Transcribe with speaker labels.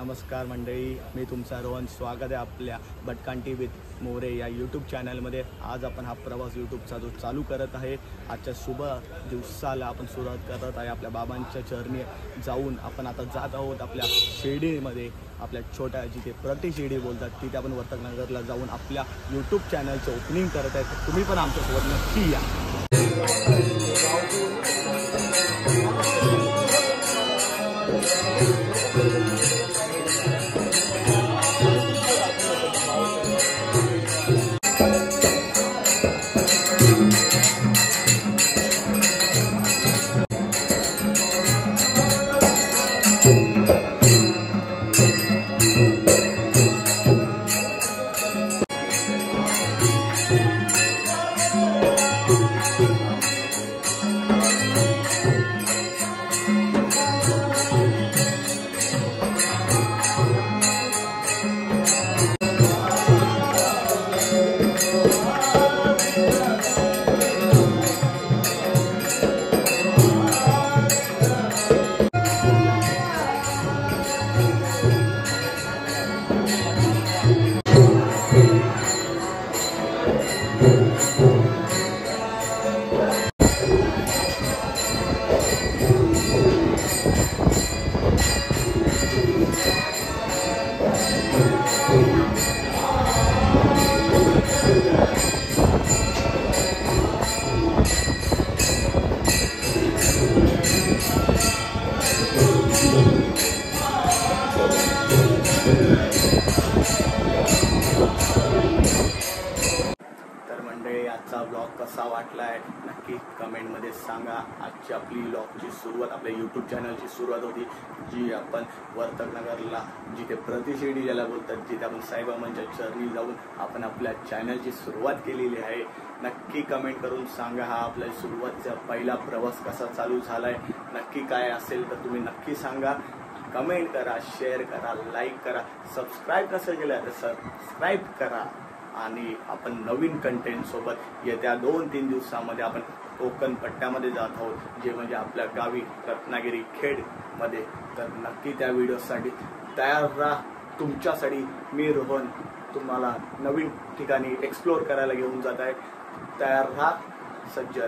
Speaker 1: नमस्कार मंडळी, मी तुमचा रोहन. स्वागत आहे आपल्या भटकांती विथ मोरे या यूट्यूब चॅनलमध्ये. आज आपण हा प्रवास यूट्यूबचा जो चालू करत आहे, आजच्या शुभ दिवसाला आपण सुरुवात करत आहे. आपल्या बाबांच्या चरणी जाऊन आपण आता जात आहोत आपल्या शिर्डीमध्ये, आपल्या छोट्या जिथे प्रति शिर्डी बोलतात तिथे आपण वर्तकनगरला जाऊन आपल्या यूट्यूब चॅनलचं ओपनिंग करत आहे. तर तुम्ही पण आमच्यासोबत नक्की या. आजचा ब्लॉग कसा वाटलाय नक्की कमेंटमध्ये सांगा. आजची आपली ब्लॉगची सुरुवात आपल्या यूट्यूब चॅनलची सुरुवात होती, जी आपण वर्तकनगरला जिथे प्रति शिर्डी ज्याला बोलतात, जिथे आपण साईबाबांच्या चरणी जाऊन आपण आपल्या चॅनलची सुरुवात केलेली आहे. नक्की कमेंट करून सांगा हा आपल्या सुरुवातीचा पहिला प्रवास कसा चालू झालाय. नक्की काय असेल तर तुम्ही नक्की सांगा. कमेंट करा, शेअर करा, लाईक करा. सबस्क्राईब नसेल केलं तर सबस्क्राईब करा. आणि आपण नवीन कंटेंट सोबत येत्या 2-3 दिवसामध्ये आपण कोकण पट्ट्यामध्ये जात आहोत, जे म्हणजे आपल्या गावी रत्नागिरी खेडमध्ये. तर नक्की त्या व्हिडिओसाठी तयार राहा. तुमच्यासाठी मी रोहन तुम्हाला नवीन ठिकाणी एक्सप्लोर करायला घेऊन जात आहे. तयार राहा, सज्ज.